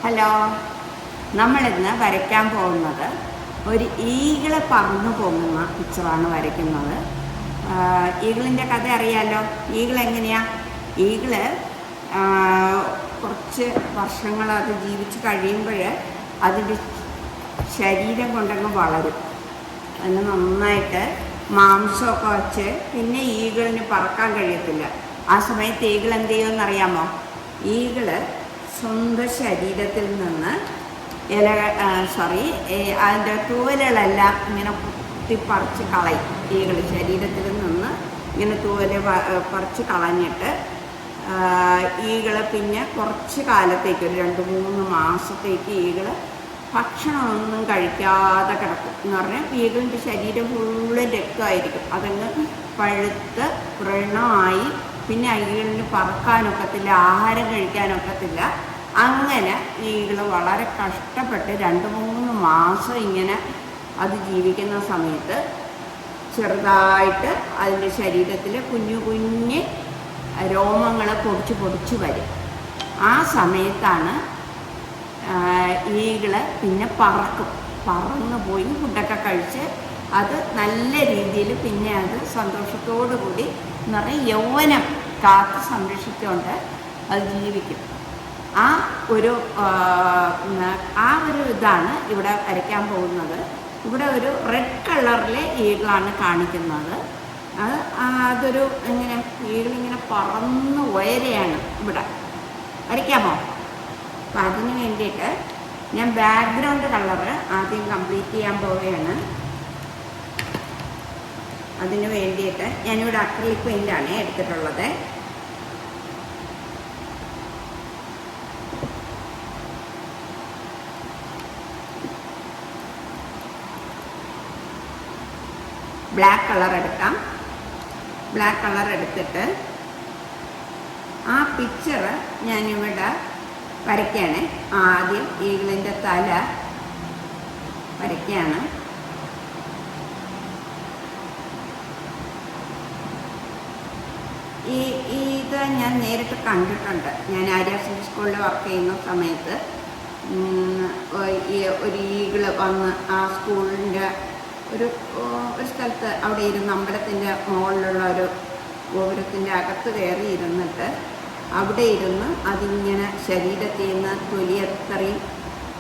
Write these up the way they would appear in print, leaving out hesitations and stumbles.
Hello, നമ്മളിന്ന് വരയ്ക്കാൻ പോകുന്നത് ഒരു ഈഗിള് പറന്നു പോകുന്ന പിക്ചറാണ് വരയ്ക്കുന്നത്. ഈഗിളിൻ്റെ കഥ അറിയാമല്ലോ. ഈഗിൾ എങ്ങനെയാണ്? ഈഗിള് കുറച്ച് വർഷങ്ങൾ അത് ജീവിച്ച് കഴിയുമ്പോൾ അതിൻ്റെ ശരീരം കൊണ്ടങ്ങ് വളരും. അതിന് നന്നായിട്ട് മാംസമൊക്കെ വച്ച് പിന്നെ ഈഗിളിന് പറക്കാൻ കഴിയത്തില്ല. ആ സമയത്ത് ഈഗിൾ എന്ത് ചെയ്യുമെന്നറിയാമോ? ഈഗിള് സ്വന്തം ശരീരത്തിൽ നിന്ന് അതിൻ്റെ തൂവലുകളെല്ലാം ഇങ്ങനെ കുത്തിപ്പറിച്ച് കളയും. ഈഗിൾ ശരീരത്തിൽ നിന്ന് ഇങ്ങനെ തൂവല് പറിച്ച് കളഞ്ഞിട്ട് ഈഗിള് പിന്നെ കുറച്ച് കാലത്തേക്ക് ഒരു 2-3 മാസത്തേക്ക് ഈഗിള് ഭക്ഷണമൊന്നും കഴിക്കാതെ കിടക്കും. എന്ന് പറഞ്ഞാൽ ഈഗിളിൻ്റെ ശരീരം ഫുള്ള് രക്തമായിരിക്കും. അതങ്ങ് പഴുത്ത് വ്രണമായി പിന്നെ ഈഗിളിന് പറക്കാനൊക്കത്തില്ല, ആഹാരം കഴിക്കാനൊക്കത്തില്ല. അങ്ങനെ ഈഗിൾ വളരെ കഷ്ടപ്പെട്ട് 2-3 മാസം ഇങ്ങനെ അത് ജീവിക്കുന്ന സമയത്ത് ചെറുതായിട്ട് അതിൻ്റെ ശരീരത്തിൽ കുഞ്ഞു കുഞ്ഞ് രോമങ്ങൾ പൊടിച്ച് വരും. ആ സമയത്താണ് ഈഗിള് പിന്നെ പറന്ന് പോയി ഫുഡൊക്കെ കഴിച്ച് അത് നല്ല രീതിയിൽ പിന്നെ അത് സന്തോഷത്തോടു കൂടി എന്ന് പറഞ്ഞാൽ യൗവനം കാത്ത് സംരക്ഷിച്ചുകൊണ്ട് അത് ജീവിക്കും. ആ ഒരു ഇതാണ് ഇവിടെ വരയ്ക്കാൻ പോകുന്നത്. ഇവിടെ ഒരു റെഡ് കളറിലെ ഈഗിളാണ് കാണിക്കുന്നത്. അതൊരു ഇങ്ങനെ ഈഗിളിങ്ങനെ പറന്ന് ഉയരെയാണ് ഇവിടെ. വരയ്ക്കാമോ? അപ്പം അതിന് വേണ്ടിയിട്ട് ഞാൻ ബാക്ക്ഗ്രൗണ്ട് കളറ് ആദ്യം കംപ്ലീറ്റ് ചെയ്യാൻ പോവുകയാണ്. അതിന് വേണ്ടിയിട്ട് ഞാനിവിടെ അക്രിലിക് പെയിൻ്റാണ് എടുത്തിട്ടുള്ളത്. ബ്ലാക്ക് കളർ എടുക്കാം. ബ്ലാക്ക് കളർ എടുത്തിട്ട് ആ പിക്ചർ ഞാനിവിടെ വരയ്ക്കുകയാണ്. ആദ്യം ഈഗിളിൻ്റെ തല വരയ്ക്കുകയാണ്. ഇത് ഞാൻ നേരിട്ട് കണ്ടിട്ടുണ്ട്. ഞാൻ ആര്യാസിൻ്റെ സ്കൂളിൽ വർക്ക് ചെയ്യുന്ന സമയത്ത് ഒരു ഈഗിള് വന്ന് ആ സ്കൂളിൻ്റെ ഒരു സ്ഥലത്ത് അവിടെ ഇരുന്ന് അമ്പലത്തിൻ്റെ മുകളിലുള്ള ഒരു ഗോപുരത്തിൻ്റെ അകത്ത് കയറി ഇരുന്നിട്ട് അവിടെ ഇരുന്ന് അതിങ്ങനെ ശരീരത്തിൽ നിന്ന് തൊലി അത്രയും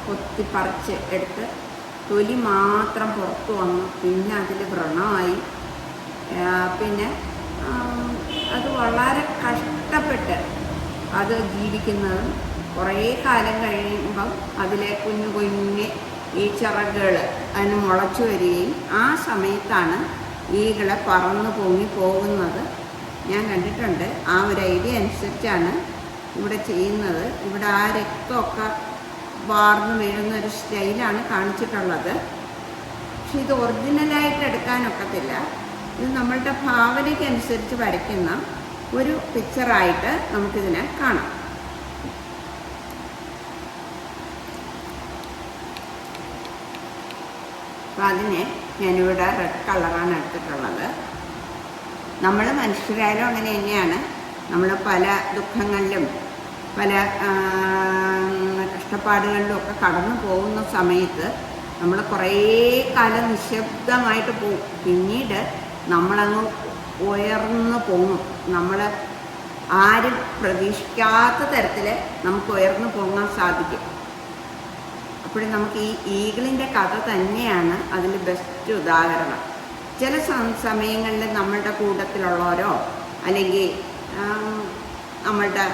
കൊത്തിപ്പറിച്ച് എടുത്ത് തൊലി മാത്രം പുറത്തു വന്നു. പിന്നെ അതിൽ വ്രണമായി. പിന്നെ അത് വളരെ കഷ്ടപ്പെട്ട് അത് ജീവിക്കുന്നതും കുറേ കാലം കഴിയുമ്പം അതിലെ കുഞ്ഞു കുഞ്ഞ് ഈ ചിറകുകൾ അതിന് മുളച്ചു വരികയും ആ സമയത്താണ് ഈഗിളെ പറന്ന് പൊങ്ങി പോകുന്നത് ഞാൻ കണ്ടിട്ടുണ്ട്. ആ ഒരു ഐഡിയ അനുസരിച്ചാണ് ഇവിടെ ചെയ്യുന്നത്. ഇവിടെ ആ രക്തമൊക്കെ വാർന്ന് വീഴുന്ന ഒരു സ്റ്റൈലാണ് കാണിച്ചിട്ടുള്ളത്. പക്ഷെ ഇത് ഒറിജിനലായിട്ട് എടുക്കാനൊക്കത്തില്ല. ഇത് നമ്മളുടെ ഭാവനയ്ക്കനുസരിച്ച് വരയ്ക്കുന്ന ഒരു പിക്ചറായിട്ട് നമുക്കിതിനെ കാണാം. അപ്പം അതിനെ ഞാനിവിടെ റെഡ് കളറാണ് എടുത്തിട്ടുള്ളത്. നമ്മൾ മനുഷ്യരായാലും അങ്ങനെ തന്നെയാണ്. നമ്മൾ പല ദുഃഖങ്ങളിലും പല കഷ്ടപ്പാടുകളിലും ഒക്കെ കടന്നു പോകുന്ന സമയത്ത് നമ്മൾ കുറേ കാലം നിശബ്ദമായിട്ട് പോകും. പിന്നീട് നമ്മളങ്ങ് ഉയർന്നു പോകും. നമ്മൾ ആരും പ്രതീക്ഷിക്കാത്ത തരത്തിൽ നമുക്ക് ഉയർന്നു പോകാൻ സാധിക്കും. അപ്പോൾ നമുക്ക് ഈ ഈഗിളിൻ്റെ കഥ തന്നെയാണ് അതിൽ ബെസ്റ്റ് ഉദാഹരണം. ചില സമയങ്ങളിൽ നമ്മളുടെ കൂട്ടത്തിലുള്ളവരോ അല്ലെങ്കിൽ നമ്മളുടെ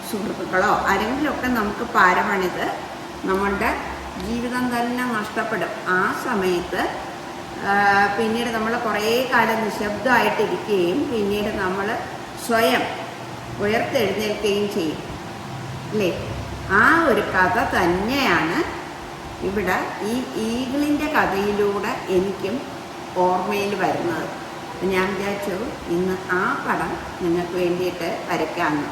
സുഹൃത്തുക്കളോ ആരെങ്കിലുമൊക്കെ നമുക്ക് പാരപണിത് നമ്മളുടെ ജീവിതം തന്നെ നഷ്ടപ്പെടും. ആ സമയത്ത് പിന്നീട് നമ്മൾ കുറേ കാലം നിശബ്ദമായിട്ടിരിക്കുകയും പിന്നീട് നമ്മൾ സ്വയം ഉയർത്തെഴുന്നേൽക്കുകയും ചെയ്യും അല്ലേ? ആ ഒരു കഥ തന്നെയാണ് ഇവിടെ ഈ ഈഗിളിൻ്റെ കഥയിലൂടെ എനിക്കും ഓർമ്മയിൽ വരുന്നത്. ഞാൻ വിചാരിച്ചു ഇന്ന് ആ പടം നിങ്ങൾക്ക് വേണ്ടിയിട്ട് വരയ്ക്കാമെന്ന്.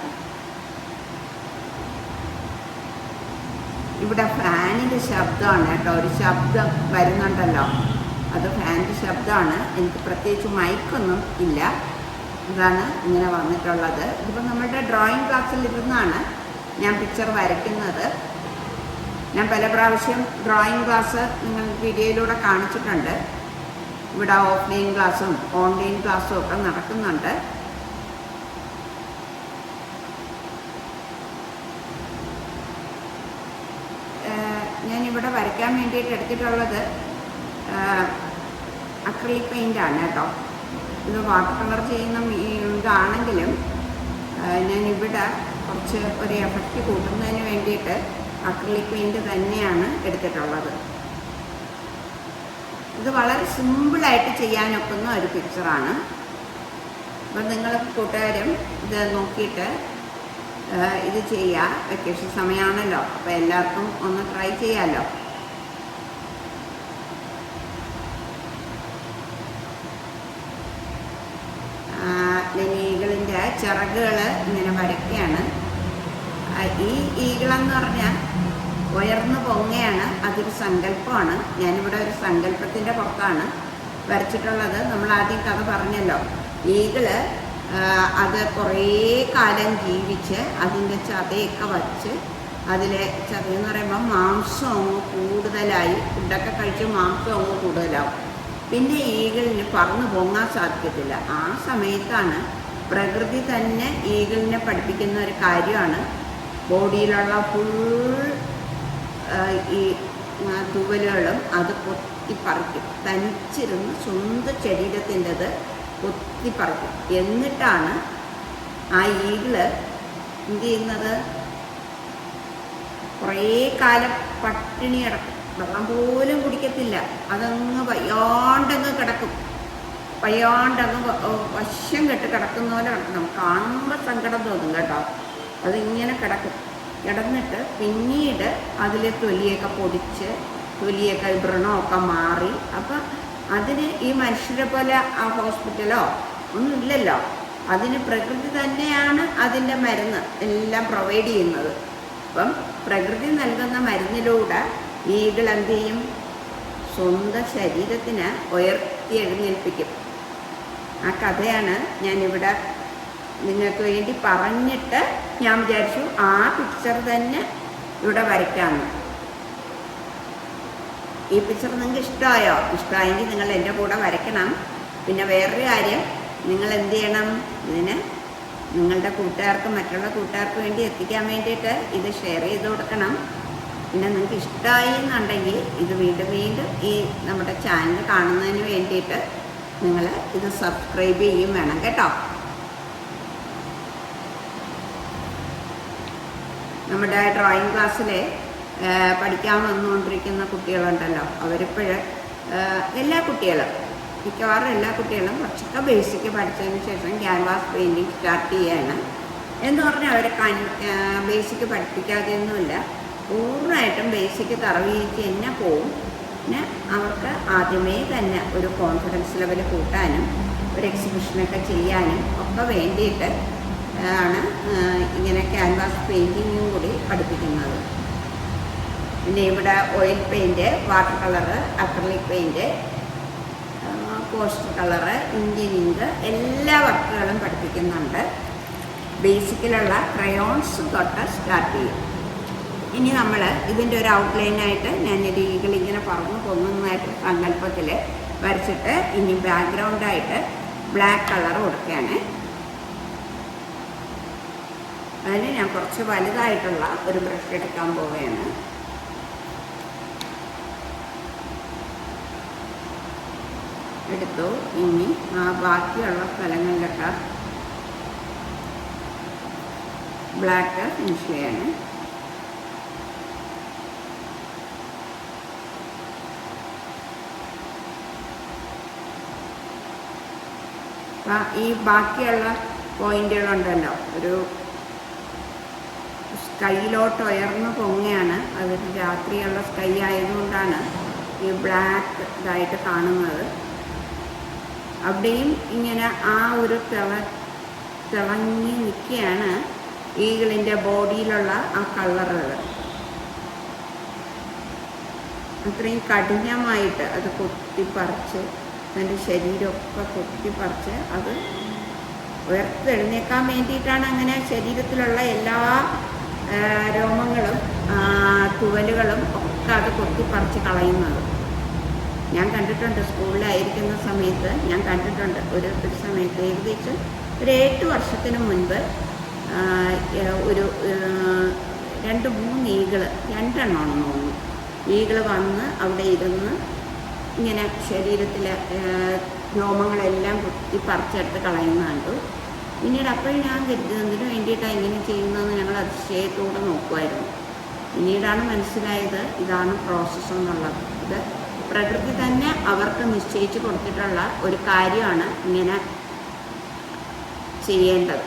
ഇവിടെ ഫാനിൻ്റെ ശബ്ദമാണ് കേട്ടോ. ഒരു ശബ്ദം വരുന്നുണ്ടല്ലോ, അത് ഫാനിൻ്റെ ശബ്ദമാണ്. എനിക്ക് പ്രത്യേകിച്ച് മൈക്കൊന്നും ഇല്ല. ഇതാണ് ഇങ്ങനെ വന്നിട്ടുള്ളത്. ഇതിപ്പോൾ നമ്മളുടെ ഡ്രോയിങ് ക്ലാസ്സിൽ ഇരുന്നാണ് ഞാൻ പിക്ചർ വരയ്ക്കുന്നത്. ഞാൻ പല പ്രാവശ്യം ഡ്രോയിങ് ക്ലാസ് നിങ്ങൾ വീഡിയോയിലൂടെ കാണിച്ചിട്ടുണ്ട്. ഇവിടെ ഓഫ്ലൈൻ ക്ലാസ്സും ഓൺലൈൻ ക്ലാസ്സും ഒക്കെ നടക്കുന്നുണ്ട്. ഞാനിവിടെ വരയ്ക്കാൻ വേണ്ടിയിട്ട് എടുത്തിട്ടുള്ളത് അക്രിലിക് പെയിൻ്റാണ് കേട്ടോ. ഇത് വാട്ടർ കളർ ചെയ്യുന്ന ഇതാണെങ്കിലും ഞാനിവിടെ കുറച്ച് ഒരു എഫക്റ്റ് കൂട്ടുന്നതിന് വേണ്ടിയിട്ട് അക്രിലിക് പെയിൻറ്റ് തന്നെയാണ് എടുത്തിട്ടുള്ളത്. ഇത് വളരെ സിമ്പിളായിട്ട് ചെയ്യാനൊക്കുന്ന ഒരു പിക്ചറാണ്. അപ്പം നിങ്ങൾ കൂട്ടുകാരും ഇത് നോക്കിയിട്ട് ഇത് ചെയ്യുക. വെക്കേഷൻ സമയമാണല്ലോ, അപ്പോൾ എല്ലാവർക്കും ഒന്ന് ട്രൈ ചെയ്യാമല്ലോ. ഈഗിളിൻ്റെ ചിറകുകൾ ഇങ്ങനെ വരയ്ക്കുകയാണ്. ഈ ഈഗിളെന്ന് പറഞ്ഞാൽ ഉയർന്നു പൊങ്ങയാണ്. അതൊരു സങ്കല്പമാണ്. ഞാനിവിടെ ഒരു സങ്കല്പത്തിൻ്റെ പുറത്താണ് വരച്ചിട്ടുള്ളത്. നമ്മൾ ആദ്യം കഥ പറഞ്ഞല്ലോ, ഈഗിള് അത് കുറേ കാലം ജീവിച്ച് അതിൻ്റെ ചതയൊക്കെ വച്ച്, അതിലെ ചതയെന്ന് പറയുമ്പോൾ മാംസം അങ്ങ് കൂടുതലായി, ഫുഡൊക്കെ കഴിച്ച് മാംസം അങ്ങ് കൂടുതലാവും. പിന്നെ ഈഗിളിന് പറന്ന് പൊങ്ങാൻ സാധിക്കത്തില്ല. ആ സമയത്താണ് പ്രകൃതി തന്നെ ഈഗിളിനെ പഠിപ്പിക്കുന്ന ഒരു കാര്യമാണ് ബോഡിയിലുള്ള ഫുൾ ഈ തൂവലുകളും അത് കൊത്തിപ്പറിക്കും. തനിച്ചിരുന്ന് സ്വന്തം ശരീരത്തിൻ്റെത് കൊത്തിപ്പറിക്കും. എന്നിട്ടാണ് ആ ഈഗിള് എന്ത് ചെയ്യുന്നത്, കുറേ കാലം പട്ടിണി കിടക്കും. വെള്ളം പോലും കുടിക്കത്തില്ല. അതങ്ങ് വയ്യാണ്ടങ്ങ് കിടക്കും. വയ്യാണ്ടങ്ങ് വശം കെട്ട് കിടക്കുന്ന പോലെ കിടക്കും. നമുക്ക് കാണുമ്പോൾ സങ്കടം തോന്നും കേട്ടോ. അതിങ്ങനെ കിടക്കും. കിടന്നിട്ട് പിന്നീട് അതിലെ തൊലിയൊക്കെ പൊടിച്ച്, തൊലിയൊക്കെ വ്രണമൊക്കെ മാറി. അപ്പം അതിന് ഈ മനുഷ്യരെ പോലെ ആ ഹോസ്പിറ്റലോ ഒന്നും ഇല്ലല്ലോ. അതിന് പ്രകൃതി തന്നെയാണ് അതിൻ്റെ മരുന്ന് എല്ലാം പ്രൊവൈഡ് ചെയ്യുന്നത്. അപ്പം പ്രകൃതി നൽകുന്ന മരുന്നിലൂടെ ഈഗിൾ എന്ത് ചെയ്യും, സ്വന്തം ശരീരത്തിന് ഉയർത്തി എഴുന്നേൽപ്പിക്കും. ആ കഥയാണ് ഞാനിവിടെ നിങ്ങൾക്ക് വേണ്ടി പറഞ്ഞിട്ട് ഞാൻ വിചാരിച്ചു ആ പിക്ചർ തന്നെ ഇവിടെ വരയ്ക്കാമെന്ന്. ഈ പിക്ചർ നിങ്ങൾക്ക് ഇഷ്ടമായോ? ഇഷ്ടമായെങ്കിൽ നിങ്ങൾ എൻ്റെ കൂടെ വരയ്ക്കണം. പിന്നെ വേറൊരു കാര്യം, നിങ്ങൾ എന്ത് ചെയ്യണം, ഇതിന് നിങ്ങളുടെ കൂട്ടുകാർക്ക്, മറ്റുള്ള കൂട്ടുകാർക്ക് വേണ്ടി എത്തിക്കാൻ വേണ്ടിയിട്ട് ഇത് ഷെയർ ചെയ്ത് കൊടുക്കണം. പിന്നെ നിങ്ങൾക്ക് ഇഷ്ടമായി എന്നുണ്ടെങ്കിൽ ഇത് വീണ്ടും വീണ്ടും ഈ നമ്മുടെ ചാനൽ കാണുന്നതിന് വേണ്ടിയിട്ട് നിങ്ങൾ ഇത് സബ്സ്ക്രൈബ് ചെയ്യും വേണം കേട്ടോ. നമ്മുടെ ഡ്രോയിങ് ക്ലാസ്സിൽ പഠിക്കാൻ വന്നുകൊണ്ടിരിക്കുന്ന കുട്ടികളുണ്ടല്ലോ, അവരിപ്പോഴും എല്ലാ കുട്ടികളും, മിക്കവാറും എല്ലാ കുട്ടികളും കുറച്ചൊക്കെ ബേസിക് പഠിച്ചതിന് ശേഷം ക്യാൻവാസ് പെയിൻറ്റിങ് സ്റ്റാർട്ട് ചെയ്യാണ്. എന്ന് പറഞ്ഞാൽ അവരെ ബേസിക് പഠിപ്പിക്കാതെയൊന്നുമില്ല, പൂർണ്ണമായിട്ടും ബേസിക് തറവിച്ച് തന്നെ പോവും. പിന്നെ അവർക്ക് ആദ്യമേ തന്നെ ഒരു കോൺഫിഡൻസ് ലെവൽ കൂട്ടാനും ഒരു എക്സിബിഷനൊക്കെ ചെയ്യാനും ഒക്കെ വേണ്ടിയിട്ട് ആണ് ഇങ്ങനെ ക്യാൻവാസ് പെയിൻറ്റിങ്ങും കൂടി പഠിപ്പിക്കുന്നത്. പിന്നെ ഇവിടെ oil paint, water colour, acrylic paint, poster colour, Indian ink എല്ലാ വർക്കുകളും പഠിപ്പിക്കുന്നുണ്ട്. ബേസിക്കിലുള്ള ക്രയോൺസ് തൊട്ട് സ്റ്റാർട്ട് ചെയ്യും. ഇനി നമ്മൾ ഇതിൻ്റെ ഒരു ഔട്ട്ലൈനായിട്ട് ഞാൻ ഈഗിൾ ഇങ്ങനെ പറന്ന് പൊങ്ങുന്നതായിട്ട് സങ്കല്പത്തിൽ വരച്ചിട്ട് ഇനി ബാക്ക്ഗ്രൗണ്ടായിട്ട് ബ്ലാക്ക് കളർ കൊടുക്കുകയാണ്. അതിന് ഞാൻ കുറച്ച് വലുതായിട്ടുള്ള ഒരു ബ്രഷ് എടുക്കാൻ പോവുകയാണ്. എടുത്തു. ഇനി ആ ബാക്കിയുള്ള സ്ഥലങ്ങളിലൊക്കെ ബ്ലാക്ക് ഫിനിഷ് ചെയ്യാണ്. ഈ ബാക്കിയുള്ള പോയിന്റുകളുണ്ടല്ലോ, ഒരു സ്കൈയിലോട്ട് ഉയർന്നു പൊങ്ങയാണ്. അതൊരു രാത്രിയുള്ള സ്കൈ ആയതുകൊണ്ടാണ് ഈ ബ്ലാക്ക് ഇതായിട്ട് കാണുന്നത്. അവിടെയും ഇങ്ങനെ ആ ഒരു തിളങ്ങി നിൽക്കുകയാണ് ഈഗിളിൻ്റെ ബോഡിയിലുള്ള ആ കളറുകൾ. അത്രയും കഠിനമായിട്ട് അത് കൊത്തിപ്പറിച്ച് അതിൻ്റെ ശരീരമൊക്കെ കൊത്തിപ്പറിച്ച് അത് ഉയർത്തെഴുന്നേക്കാൻ വേണ്ടിയിട്ടാണ് അങ്ങനെ ശരീരത്തിലുള്ള എല്ലാ രോമങ്ങളും തുവലുകളും ഒക്കെ അത് കൊത്തിപ്പറിച്ച് കളയുന്നത് ഞാൻ കണ്ടിട്ടുണ്ട്. സ്കൂളിലായിരിക്കുന്ന സമയത്ത് ഞാൻ കണ്ടിട്ടുണ്ട്. ഒരു സമയത്ത് ഏകദേശം ഒരു 8 വർഷത്തിന് മുൻപ് ഒരു 2-3 ഈഗിൾ, 2 എണ്ണമാണെന്ന് തോന്നുന്നു, ഈഗിൾ വന്ന് അവിടെ ഇരുന്ന് ഇങ്ങനെ ശരീരത്തിലെ രോമങ്ങളെല്ലാം കുത്തി പറിച്ചെടുത്ത് കളയുന്ന കണ്ടു. പിന്നീട് അപ്പോഴും ഞാൻ കരുതുന്നതിന് വേണ്ടിയിട്ടാണ് ഇങ്ങനെ ചെയ്യുന്നതെന്ന് ഞങ്ങൾ അതിശയത്തോടെ നോക്കുമായിരുന്നു. പിന്നീടാണ് മനസ്സിലായത് ഇതാണ് പ്രോസസ്സ് എന്നുള്ളത്. ഇത് പ്രകൃതി തന്നെ അവർക്ക് നിശ്ചയിച്ച് കൊടുത്തിട്ടുള്ള ഒരു കാര്യമാണ് ഇങ്ങനെ ചെയ്യേണ്ടത്.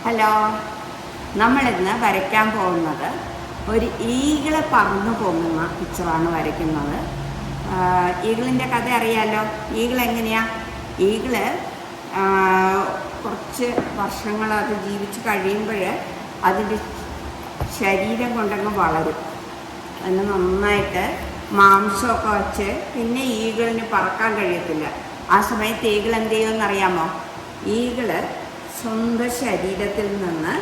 ഹലോ, നമ്മളിന്ന് വരയ്ക്കാൻ പോകുന്നത് ഒരു ഈഗിള് പറന്നു പോകുന്ന പിക്ചറാണ് വരയ്ക്കുന്നത്. ഈഗിളിൻ്റെ കഥ അറിയാമല്ലോ. ഈഗിൾ എങ്ങനെയാണ്? ഈഗിള് കുറച്ച് വർഷങ്ങൾ അത് ജീവിച്ച് കഴിയുമ്പോൾ അതിൻ്റെ ശരീരം കൊണ്ടങ്ങ് വളരും. അതിന് നന്നായിട്ട് മാംസമൊക്കെ വച്ച് പിന്നെ ഈഗിളിന് പറക്കാൻ കഴിയത്തില്ല. ആ സമയത്ത് ഈഗിൾ എന്ത് ചെയ്യുമെന്നറിയാമോ? ഈഗിള് സ്വന്തം ശരീരത്തിൽ നിന്ന്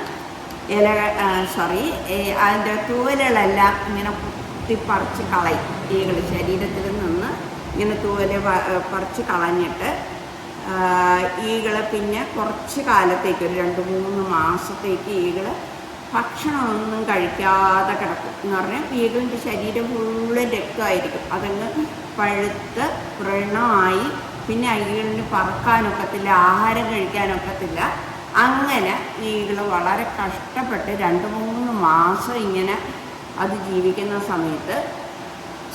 അതിൻ്റെ തൂവലുകളെല്ലാം ഇങ്ങനെ കുത്തിപ്പറിച്ച് കളയും. ഈഗിൾ ശരീരത്തിൽ നിന്ന് ഇങ്ങനെ തൂവല് പറിച്ച് കളഞ്ഞിട്ട് ഈഗിള് പിന്നെ കുറച്ച് കാലത്തേക്ക് ഒരു 2-3 മാസത്തേക്ക് ഈഗിള് ഭക്ഷണമൊന്നും കഴിക്കാതെ കിടക്കും. എന്ന് പറഞ്ഞാൽ ഈഗിളിൻ്റെ ശരീരം ഫുള്ള് രക്തമായിരിക്കും. അതങ്ങ് പഴുത്ത് വ്രണമായി പിന്നെ ഈഗിളിന് പറക്കാനൊക്കത്തില്ല, ആഹാരം കഴിക്കാനൊക്കത്തില്ല. അങ്ങനെ ഈഗിള് വളരെ കഷ്ടപ്പെട്ട് 2-3 മാസം ഇങ്ങനെ അത് ജീവിക്കുന്ന സമയത്ത്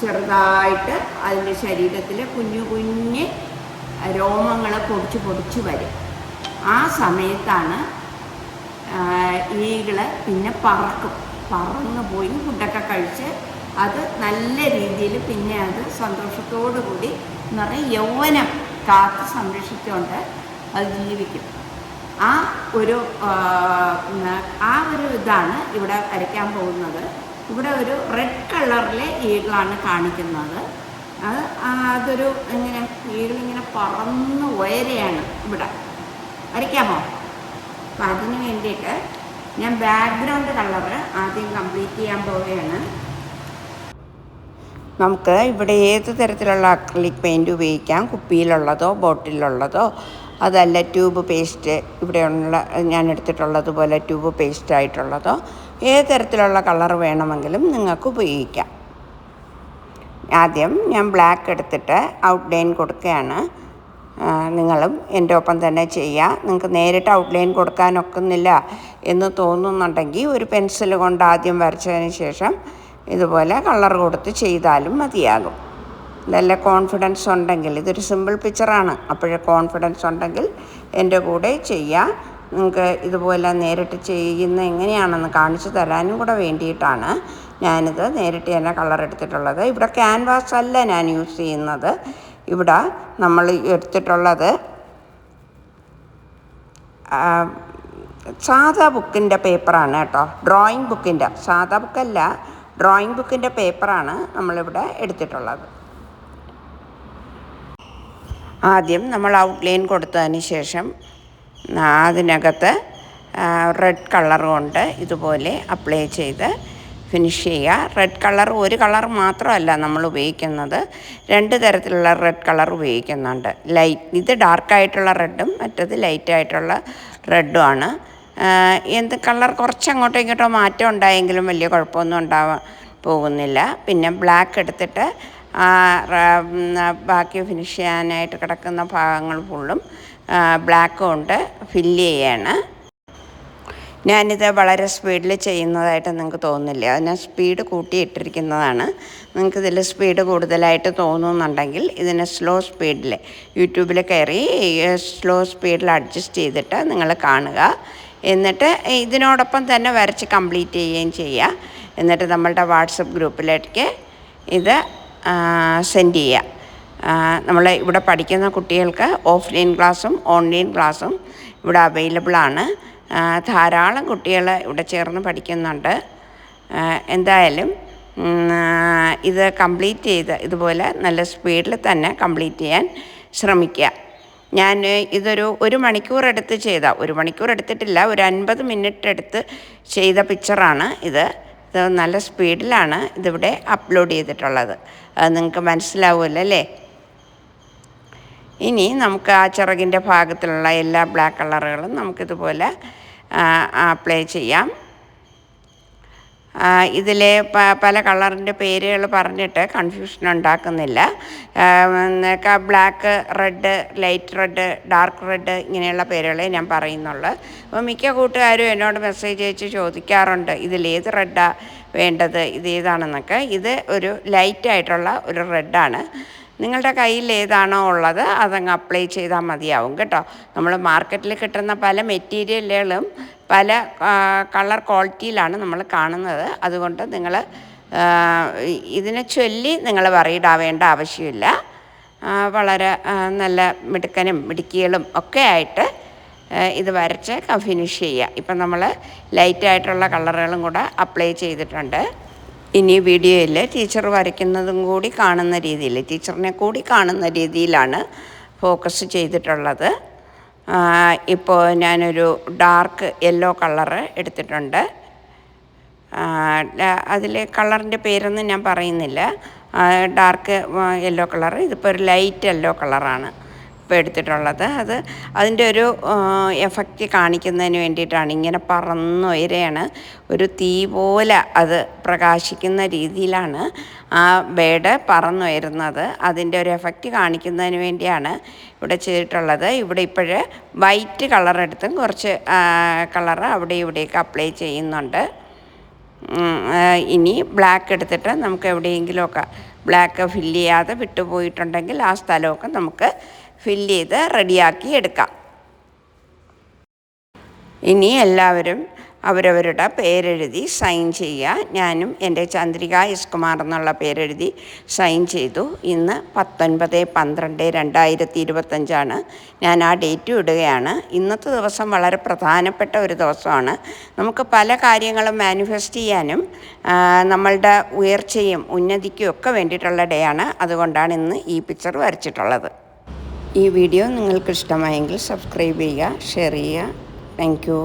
ചെറുതായിട്ട് അതിൻ്റെ ശരീരത്തിൽ കുഞ്ഞു കുഞ്ഞ് രോമങ്ങൾ പൊടിച്ച് വരും. ആ സമയത്താണ് ഈഗിള് പിന്നെ പറന്ന് പോയി ഫുഡൊക്കെ കഴിച്ച് അത് നല്ല രീതിയിൽ പിന്നെ അത് സന്തോഷത്തോടു കൂടി എന്ന് പറഞ്ഞാൽ യൗവനം കാത്ത് സംരക്ഷിച്ചുകൊണ്ട് അത് ജീവിക്കും. ആ ഒരു ഇതാണ് ഇവിടെ വരയ്ക്കാൻ പോകുന്നത്. ഇവിടെ ഒരു റെഡ് കളറിലെ ഈഗിളാണ് കാണിക്കുന്നത്. അതൊരു ഈഗിളിങ്ങനെ പറന്ന് ഉയരെയാണ് ഇവിടെ. വരയ്ക്കാമോ? അപ്പം അതിന് വേണ്ടിയിട്ട് ഞാൻ ബാക്ക്ഗ്രൗണ്ട് കളറ് ആദ്യം കംപ്ലീറ്റ് ചെയ്യാൻ പോവുകയാണ്. നമുക്ക് ഇവിടെ ഏത് തരത്തിലുള്ള അക്രിലിക് പെയിൻറ്റ് ഉപയോഗിക്കാം. കുപ്പിയിലുള്ളതോ ബോട്ടിലുള്ളതോ അതല്ല ട്യൂബ് പേസ്റ്റ്, ഇവിടെയുള്ള ഞാൻ എടുത്തിട്ടുള്ളതുപോലെ ട്യൂബ് പേസ്റ്റ് ആയിട്ടുള്ളതോ ഏത് തരത്തിലുള്ള കളർ വേണമെങ്കിലും നിങ്ങൾക്ക് ഉപയോഗിക്കാം. ആദ്യം ഞാൻ ബ്ലാക്ക് എടുത്തിട്ട് ഔട്ട്ലൈൻ കൊടുക്കുകയാണ്. നിങ്ങളും എൻ്റെ ഒപ്പം തന്നെ ചെയ്യുക. നിങ്ങൾക്ക് നേരിട്ട് ഔട്ട്ലൈൻ കൊടുക്കാനൊക്കുന്നില്ല എന്ന് തോന്നുന്നുണ്ടെങ്കിൽ ഒരു പെൻസിൽ കൊണ്ട് ആദ്യം വരച്ചതിന് ശേഷം ഇതുപോലെ കളർ കൊടുത്ത് ചെയ്താലും മതിയാകും. നല്ല കോൺഫിഡൻസ് ഉണ്ടെങ്കിൽ, ഇതൊരു സിമ്പിൾ പിക്ചറാണ്, അപ്പോഴേ കോൺഫിഡൻസ് ഉണ്ടെങ്കിൽ എൻ്റെ കൂടെ ചെയ്യാം. നിങ്ങൾക്ക് ഇതുപോലെ നേരിട്ട് ചെയ്യുന്ന എങ്ങനെയാണെന്ന് കാണിച്ചു തരാനും കൂടെ വേണ്ടിയിട്ടാണ് ഞാനിത് നേരിട്ട് തന്നെ കളർ എടുത്തിട്ടുള്ളത്. ഇവിടെ ക്യാൻവാസ് അല്ല ഞാൻ യൂസ് ചെയ്യുന്നത്. ഇവിടെ നമ്മൾ എടുത്തിട്ടുള്ളത് സാധാ ബുക്കിൻ്റെ പേപ്പറാണ് കേട്ടോ. ഡ്രോയിങ് ബുക്കിൻ്റെ, സാധാ ബുക്കല്ല, ഡ്രോയിങ് ബുക്കിൻ്റെ പേപ്പറാണ് നമ്മളിവിടെ എടുത്തിട്ടുള്ളത്. ആദ്യം നമ്മൾ ഔട്ട്ലൈൻ കൊടുത്തതിന് ശേഷം അതിനകത്ത് റെഡ് കളർ കൊണ്ട് ഇതുപോലെ അപ്ലൈ ചെയ്ത് ഫിനിഷ് ചെയ്യുക. റെഡ് കളർ ഒരു കളർ മാത്രമല്ല നമ്മൾ ഉപയോഗിക്കുന്നത്, 2 തരത്തിലുള്ള റെഡ് കളർ ഉപയോഗിക്കുന്നുണ്ട്. ഇത് ഡാർക്കായിട്ടുള്ള റെഡും മറ്റത് ലൈറ്റായിട്ടുള്ള റെഡും ആണ്. എന്ത് കളർ കുറച്ച് അങ്ങോട്ടോ ഇങ്ങോട്ടോ മാറ്റം ഉണ്ടായെങ്കിലും വലിയ കുഴപ്പമൊന്നും ഉണ്ടാവാൻ പോകുന്നില്ല. പിന്നെ ബ്ലാക്ക് എടുത്തിട്ട് ബാക്കി ഫിനിഷ് ചെയ്യാനായിട്ട് കിടക്കുന്ന ഭാഗങ്ങൾ ഫുള്ളും ബ്ലാക്ക് കൊണ്ട് ഫില്ല് ചെയ്യാണ്. ഞാനിത് വളരെ സ്പീഡിൽ ചെയ്യുന്നതായിട്ട് നിങ്ങൾക്ക് തോന്നില്ല, അതിന് സ്പീഡ് കൂട്ടിയിട്ടിരിക്കുന്നതാണ്. നിങ്ങൾക്കിതിൽ സ്പീഡ് കൂടുതലായിട്ട് തോന്നുന്നുണ്ടെങ്കിൽ ഇതിനെ സ്ലോ സ്പീഡിൽ യൂട്യൂബിൽ കയറി സ്ലോ സ്പീഡിൽ അഡ്ജസ്റ്റ് ചെയ്തിട്ട് നിങ്ങൾ കാണുക. എന്നിട്ട് ഇതിനോടൊപ്പം തന്നെ വരച്ച് കംപ്ലീറ്റ് ചെയ്യുകയും ചെയ്യുക. എന്നിട്ട് നമ്മളുടെ വാട്സപ്പ് ഗ്രൂപ്പിലേക്ക് ഇത് സെൻഡ് ചെയ്യുക. നമ്മൾ ഇവിടെ പഠിക്കുന്ന കുട്ടികൾക്ക് ഓഫ്ലൈൻ ക്ലാസ്സും ഓൺലൈൻ ക്ലാസ്സും ഇവിടെ അവൈലബിളാണ്. ധാരാളം കുട്ടികൾ ഇവിടെ ചേർന്ന് പഠിക്കുന്നുണ്ട്. എന്തായാലും ഇത് കംപ്ലീറ്റ് ചെയ്ത് ഇതുപോലെ നല്ല സ്പീഡിൽ തന്നെ കംപ്ലീറ്റ് ചെയ്യാൻ ശ്രമിക്കുക. ഞാൻ ഇതൊരു 1 മണിക്കൂർ എടുത്ത് ചെയ്ത, 1 മണിക്കൂർ എടുത്തിട്ടില്ല, ഒരു 50 മിനിറ്റ് എടുത്ത് ചെയ്ത പിക്ചറാണ് ഇത്. ഇത് നല്ല സ്പീഡിലാണ് ഇതിവിടെ അപ്ലോഡ് ചെയ്തിട്ടുള്ളത്. അത് നിങ്ങൾക്ക് മനസ്സിലാവുമല്ലോ അല്ലേ? ഇനി നമുക്ക് ആ ചിറകിൻ്റെ ഭാഗത്തിലുള്ള എല്ലാ ബ്ലാക്ക് കളറുകളും നമുക്കിതുപോലെ അപ്ലൈ ചെയ്യാം. ഇതിലെ പല കളറിൻ്റെ പേരുകൾ പറഞ്ഞിട്ട് കൺഫ്യൂഷൻ ഉണ്ടാക്കുന്നില്ല. Black, red, light red, dark red ഇങ്ങനെയുള്ള പേരുകളെ ഞാൻ പറയുന്നുള്ളൂ. അപ്പോൾ മിക്ക കൂട്ടുകാരും എന്നോട് മെസ്സേജ് അയച്ച് ചോദിക്കാറുണ്ട് ഇതിലേത് റെഡാണ് വേണ്ടത്, ഇതേതാണെന്നൊക്കെ. ഇത് ഒരു ലൈറ്റായിട്ടുള്ള ഒരു റെഡാണ്. നിങ്ങളുടെ കയ്യിൽ ഏതാണോ ഉള്ളത് അതങ്ങ് അപ്ലൈ ചെയ്താൽ മതിയാവും കേട്ടോ. നമ്മൾ മാർക്കറ്റിൽ കിട്ടുന്ന പല മെറ്റീരിയലുകളും പല കളർ ക്വാളിറ്റിയിലാണ് നമ്മൾ കാണുന്നത്. അതുകൊണ്ട് നിങ്ങൾ ഇതിനെ ചൊല്ലി നിങ്ങൾ വറീഡാവേണ്ട ആവശ്യമില്ല. വളരെ നല്ല മിടുക്കനും മിടുക്കികളും ഒക്കെ ആയിട്ട് ഇത് വരച്ച് ഫിനിഷ് ചെയ്യുക. ഇപ്പം നമ്മൾ ലൈറ്റായിട്ടുള്ള കളറുകളും കൂടെ അപ്ലൈ ചെയ്തിട്ടുണ്ട്. ഇനി വീഡിയോയിൽ ടീച്ചർ വരയ്ക്കുന്നതും കൂടി കാണുന്ന രീതിയിൽ, ടീച്ചറിനെ കൂടി കാണുന്ന രീതിയിലാണ് ഫോക്കസ് ചെയ്തിട്ടുള്ളത്. ഇപ്പോൾ ഞാനൊരു ഡാർക്ക് യെല്ലോ കളറ് എടുത്തിട്ടുണ്ട്. അതിൽ കളറിൻ്റെ പേരൊന്നും ഞാൻ പറയുന്നില്ല. ഡാർക്ക് യെല്ലോ കളറ്, ഇതിപ്പോൾ ഒരു ലൈറ്റ് യെല്ലോ കളറാണ് ഇപ്പോൾ എടുത്തിട്ടുള്ളത്. അതിൻ്റെ ഒരു എഫക്റ്റ് കാണിക്കുന്നതിന് വേണ്ടിയിട്ടാണ്. ഇങ്ങനെ പറന്നുയരെയാണ്, ഒരു തീ പോലെ അത് പ്രകാശിക്കുന്ന രീതിയിലാണ് ആ ബേഡ് പറന്നുയരുന്നത്. അതിൻ്റെ ഒരു എഫക്റ്റ് കാണിക്കുന്നതിന് വേണ്ടിയാണ് ഇവിടെ ചെയ്തിട്ടുള്ളത്. ഇവിടെ ഇപ്പോഴ് വൈറ്റ് കളറെടുത്തും കുറച്ച് കളറ് അവിടെ ഇവിടെയൊക്കെ അപ്ലൈ ചെയ്യുന്നുണ്ട്. ഇനി ബ്ലാക്ക് എടുത്തിട്ട് നമുക്ക് എവിടെയെങ്കിലുമൊക്കെ ബ്ലാക്ക് ഫില്ല് ചെയ്യാതെ വിട്ടുപോയിട്ടുണ്ടെങ്കിൽ ആ സ്ഥലമൊക്കെ നമുക്ക് ഫില്ല് ചെയ്ത് റെഡിയാക്കി എടുക്കാം. ഇനി എല്ലാവരും അവരവരുടെ പേരെഴുതി സൈൻ ചെയ്യുക. ഞാനും എൻ്റെ ചന്ദ്രിക എസ് കുമാർ എന്നുള്ള പേരെഴുതി സൈൻ ചെയ്തു. ഇന്ന് 19/12/2025 ഞാൻ ആ ഡേറ്റ് ഇടുകയാണ്. ഇന്നത്തെ ദിവസം വളരെ പ്രധാനപ്പെട്ട ഒരു ദിവസമാണ്. നമുക്ക് പല കാര്യങ്ങളും മാനിഫെസ്റ്റ് ചെയ്യാനും നമ്മളുടെ ഉയർച്ചയും ഉന്നതിക്കും ഒക്കെ വേണ്ടിയിട്ടുള്ള ഡേ ആണ്. അതുകൊണ്ടാണ് ഇന്ന് ഈ പിക്ചർ വരച്ചിട്ടുള്ളത്. ഈ വീഡിയോ നിങ്ങൾക്ക് ഇഷ്ടമായെങ്കിൽ സബ്സ്ക്രൈബ് ചെയ്യുക, ഷെയർ ചെയ്യുക. Thank you.